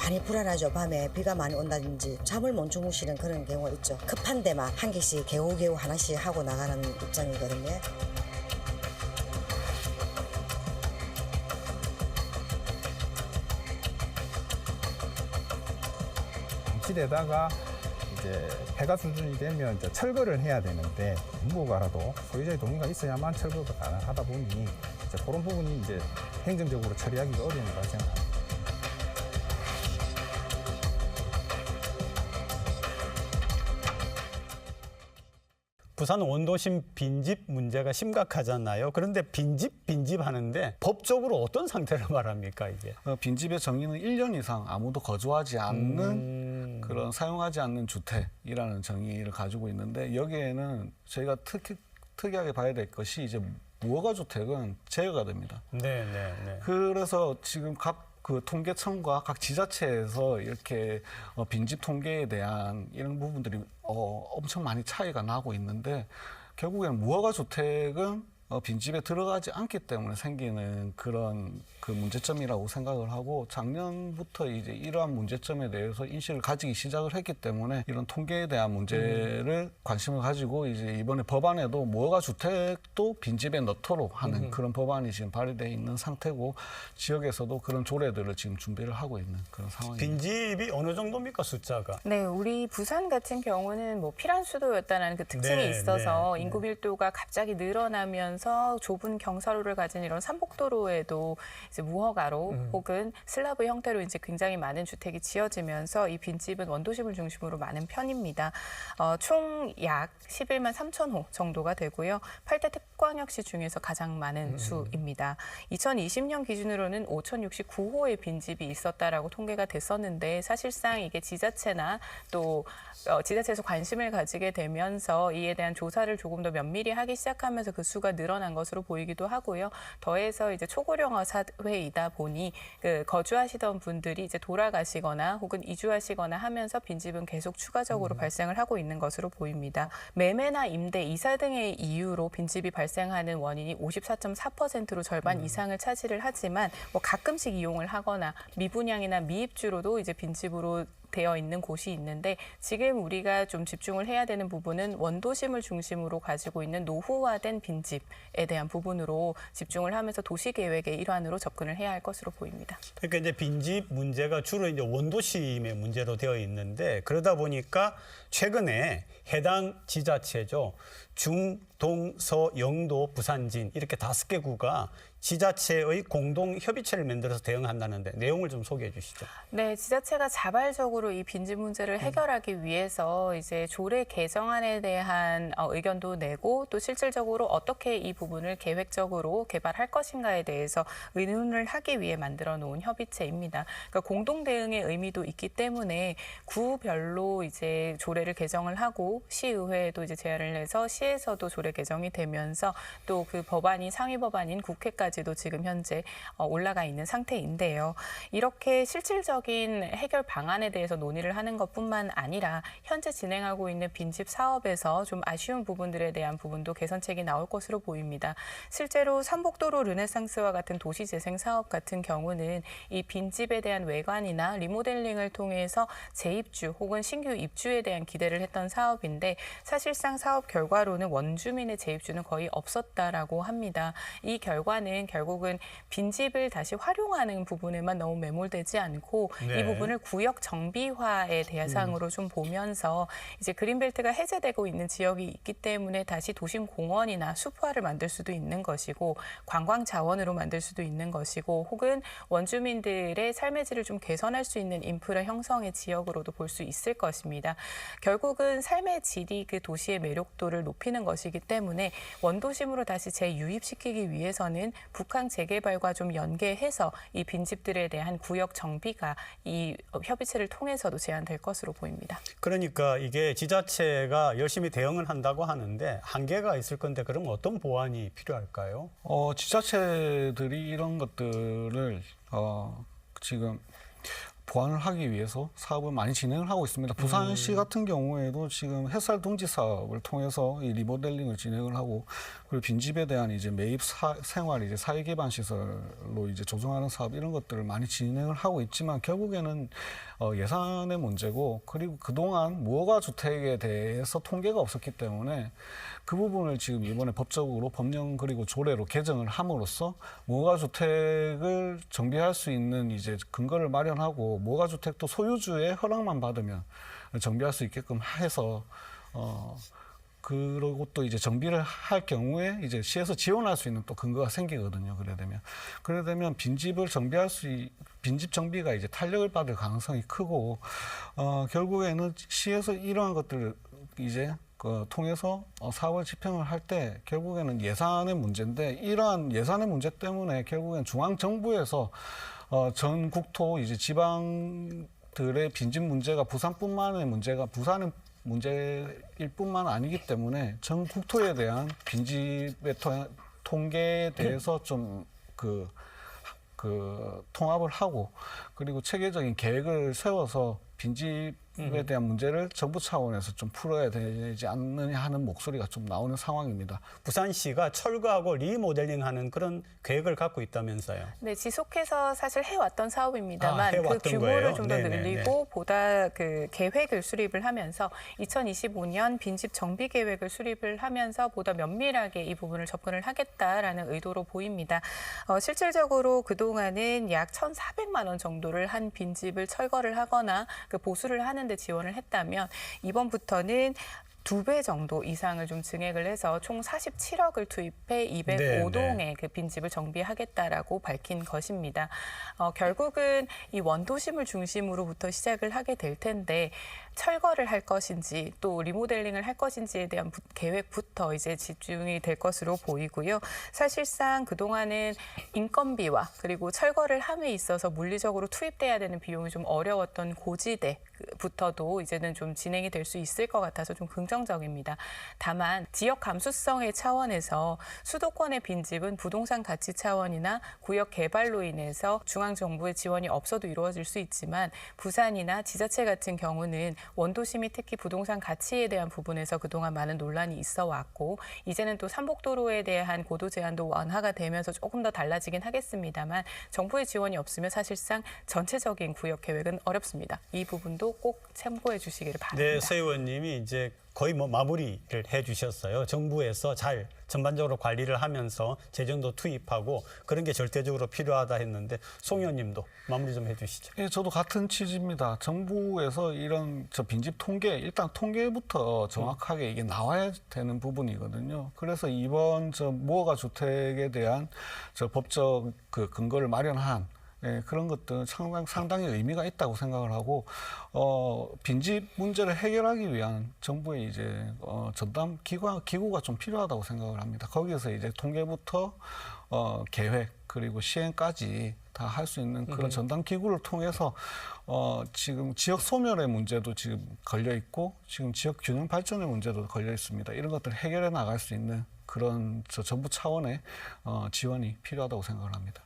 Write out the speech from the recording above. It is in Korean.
많이 불안하죠. 밤에 비가 많이 온다든지 잠을 못 주무시는 그런 경우가 있죠. 급한 데만 한 개씩 개우개우 하나씩 하고 나가는 입장이거든요. 방치되다가 이제 폐가 수준이 되면 이제 철거를 해야 되는데 누구가라도 소유자의 동의가 있어야만 철거가 가능하다 보니 이제 그런 부분이 이제 행정적으로 처리하기가 어려움이 발생합니다. 부산 원도심 빈집 문제가 심각하잖아요. 그런데 빈집 하는데 법적으로 어떤 상태를 말합니까, 이게? 빈집의 정의는 1년 이상 아무도 거주하지 않는 그런 사용하지 않는 주택이라는 정의를 가지고 있는데 여기에는 저희가 특이하게 봐야 될 것이 이제 무허가 주택은 제외가 됩니다. 네. 그래서 지금 각 그 통계청과 각 지자체에서 이렇게 빈집 통계에 대한 이런 부분들이 엄청 많이 차이가 나고 있는데 결국에는 무허가 주택은 빈집에 들어가지 않기 때문에 생기는 그런 그 문제점이라고 생각을 하고 작년부터 이제 이러한 문제점에 대해서 인식을 가지기 시작을 했기 때문에 이런 통계에 대한 문제를 관심을 가지고 이제 이번에 법안에도 무허가 주택도 빈집에 넣도록 하는 그런 법안이 지금 발의되어 있는 상태고 지역에서도 그런 조례들을 지금 준비를 하고 있는 그런 상황입니다. 빈집이 어느 정도입니까, 숫자가? 네, 우리 부산 같은 경우는 뭐 피란 수도였다는 그 특징이 네, 있어서 네. 인구 밀도가 갑자기 늘어나면서 좁은 경사로를 가진 이런 산복도로에도 이제 무허가로 혹은 슬라브 형태로 이제 굉장히 많은 주택이 지어지면서 이 빈집은 원도심을 중심으로 많은 편입니다. 총 약 11만 3천 호 정도가 되고요. 8대 특광역시 중에서 가장 많은 수입니다. 2020년 기준으로는 5,069호의 빈집이 있었다라고 통계가 됐었는데 사실상 이게 지자체나 또 지자체에서 관심을 가지게 되면서 이에 대한 조사를 조금 더 면밀히 하기 시작하면서 그 수가 늘어난 것으로 보이기도 하고요. 더해서 이제 초고령화 사회이다 보니 그 거주하시던 분들이 이제 돌아가시거나 혹은 이주하시거나 하면서 빈집은 계속 추가적으로 발생을 하고 있는 것으로 보입니다. 매매나 임대, 이사 등의 이유로 빈집이 발생하는 원인이 54.4%로 절반 이상을 차지를 하지만 뭐 가끔씩 이용을 하거나 미분양이나 미입주로도 이제 빈집으로 되어 있는 곳이 있는데 지금 우리가 좀 집중을 해야 되는 부분은 원도심을 중심으로 가지고 있는 노후화된 빈집에 대한 부분으로 집중을 하면서 도시계획의 일환으로 접근을 해야 할 것으로 보입니다. 그러니까 이제 빈집 문제가 주로 이제 원도심의 문제로 되어 있는데 그러다 보니까 최근에 해당 지자체죠. 중, 동, 서, 영도, 부산진 이렇게 5개 구가 지자체의 공동 협의체를 만들어서 대응한다는데 내용을 좀 소개해 주시죠. 네, 지자체가 자발적으로 이 빈집 문제를 해결하기 위해서 이제 조례 개정안에 대한 의견도 내고 또 실질적으로 어떻게 이 부분을 계획적으로 개발할 것인가에 대해서 의논을 하기 위해 만들어 놓은 협의체입니다. 그러니까 공동 대응의 의미도 있기 때문에 구별로 이제 조례를 개정을 하고 시의회에도 이제 제안을 해서 시에서도 조례 개정이 되면서 또 그 법안이 상위 법안인 국회까지도 지금 현재 올라가 있는 상태인데요. 이렇게 실질적인 해결 방안에 대해서 논의를 하는 것뿐만 아니라 현재 진행하고 있는 빈집 사업에서 좀 아쉬운 부분들에 대한 부분도 개선책이 나올 것으로 보입니다. 실제로 삼복도로 르네상스와 같은 도시재생 사업 같은 경우는 이 빈집에 대한 외관이나 리모델링을 통해서 재입주 혹은 신규 입주에 대한 기대를 했던 사업인데 사실상 사업 결과로는 원주민의 재입주는 거의 없었다라고 합니다. 이 결과는 결국은 빈집을 다시 활용하는 부분에만 너무 매몰되지 않고 네. 이 부분을 구역 정비화의 대상으로 좀 보면서 이제 그린벨트가 해제되고 있는 지역이 있기 때문에 다시 도심 공원이나 숲화를 만들 수도 있는 것이고 관광 자원으로 만들 수도 있는 것이고 혹은 원주민들의 삶의 질을 좀 개선할 수 있는 인프라 형성의 지역으로도 볼 수 있을 것입니다. 결국은 삶의 질이 그 도시의 매력도를 높이는 것이기 때문에 원도심으로 다시 재유입시키기 위해서는 북한 재개발과 좀 연계해서 이 빈집들에 대한 구역 정비가 이 협의체를 통해서도 제안될 것으로 보입니다. 그러니까 이게 지자체가 열심히 대응을 한다고 하는데 한계가 있을 건데 그럼 어떤 보완이 필요할까요? 지자체들이 이런 것들을 지금 보완을 하기 위해서 사업을 많이 진행을 하고 있습니다. 부산시 같은 경우에도 지금 햇살 둥지 사업을 통해서 이 리모델링을 진행을 하고, 그리고 빈집에 대한 이제 매입 생활 이제 사회 기반 시설로 이제 조성하는 사업 이런 것들을 많이 진행을 하고 있지만 결국에는 예산의 문제고, 그리고 그동안 무허가 주택에 대해서 통계가 없었기 때문에 그 부분을 지금 이번에 법적으로 법령 그리고 조례로 개정을 함으로써 무허가 주택을 정비할 수 있는 이제 근거를 마련하고, 무허가 주택도 소유주의 허락만 받으면 정비할 수 있게끔 해서 그리고 또 이제 정비를 할 경우에 이제 시에서 지원할 수 있는 또 근거가 생기거든요. 그래 되면 빈집을 정비할 빈집 정비가 이제 탄력을 받을 가능성이 크고, 결국에는 시에서 이러한 것들을 이제 통해서 사업을 집행을 할 때 결국에는 예산의 문제인데, 이러한 예산의 문제 때문에 결국엔 중앙 정부에서 전 국토 이제 지방들의 빈집 문제가 부산뿐만의 문제가 부산은 문제일 뿐만 아니기 때문에 전 국토에 대한 빈집의 통계에 대해서 좀 통합을 하고, 그리고 체계적인 계획을 세워서 빈집에 대한 문제를 정부 차원에서 좀 풀어야 되지 않느냐 하는 목소리가 좀 나오는 상황입니다. 부산시가 철거하고 리모델링하는 그런 계획을 갖고 있다면서요. 네, 지속해서 사실 해왔던 사업입니다만 그 해왔던 규모를 거예요? 좀 더 네네네. 늘리고 보다 그 계획을 수립을 하면서 2025년 빈집 정비 계획을 수립을 하면서 보다 면밀하게 이 부분을 접근을 하겠다라는 의도로 보입니다. 실질적으로 그동안은 약 1,400만 원 정도를 한 빈집을 철거를 하거나 그 보수를 하는 데 지원을 했다면, 이번부터는 2배 정도 이상을 좀 증액을 해서 총 47억을 투입해 205동의 그 빈집을 정비하겠다라고 밝힌 것입니다. 결국은 이 원도심을 중심으로부터 시작을 하게 될 텐데, 철거를 할 것인지 또 리모델링을 할 것인지에 대한 계획부터 이제 집중이 될 것으로 보이고요. 사실상 그동안은 인건비와 그리고 철거를 함에 있어서 물리적으로 투입돼야 되는 비용이 좀 어려웠던 고지대부터도 이제는 좀 진행이 될 수 있을 것 같아서 좀 긍정적입니다. 다만 지역 감수성의 차원에서 수도권의 빈집은 부동산 가치 차원이나 구역 개발로 인해서 중앙정부의 지원이 없어도 이루어질 수 있지만, 부산이나 지자체 같은 경우는 원도심이 특히 부동산 가치에 대한 부분에서 그동안 많은 논란이 있어 왔고, 이제는 또 삼복도로에 대한 고도 제한도 완화가 되면서 조금 더 달라지긴 하겠습니다만, 정부의 지원이 없으면 사실상 전체적인 구역 계획은 어렵습니다. 이 부분도 꼭 참고해 주시기를 바랍니다. 네, 서 의원님이 이제 거의 마무리를 해주셨어요. 정부에서 잘 전반적으로 관리를 하면서 재정도 투입하고 그런 게 절대적으로 필요하다 했는데, 송 의원님도 마무리 좀 해주시죠. 예, 저도 같은 취지입니다. 정부에서 이런 빈집 통계, 일단 통계부터 정확하게 이게 나와야 되는 부분이거든요. 그래서 이번 무허가 주택에 대한 법적 근거를 마련한 그런 것들은 상당히 의미가 있다고 생각을 하고, 빈집 문제를 해결하기 위한 정부의 이제 전담 기구가 좀 필요하다고 생각을 합니다. 거기에서 이제 통계부터 계획 그리고 시행까지 다 할 수 있는 그런 전담 기구를 통해서 지금 지역 소멸의 문제도 지금 걸려 있고, 지금 지역 균형 발전의 문제도 걸려 있습니다. 이런 것들을 해결해 나갈 수 있는 그런 정부 차원의 지원이 필요하다고 생각을 합니다.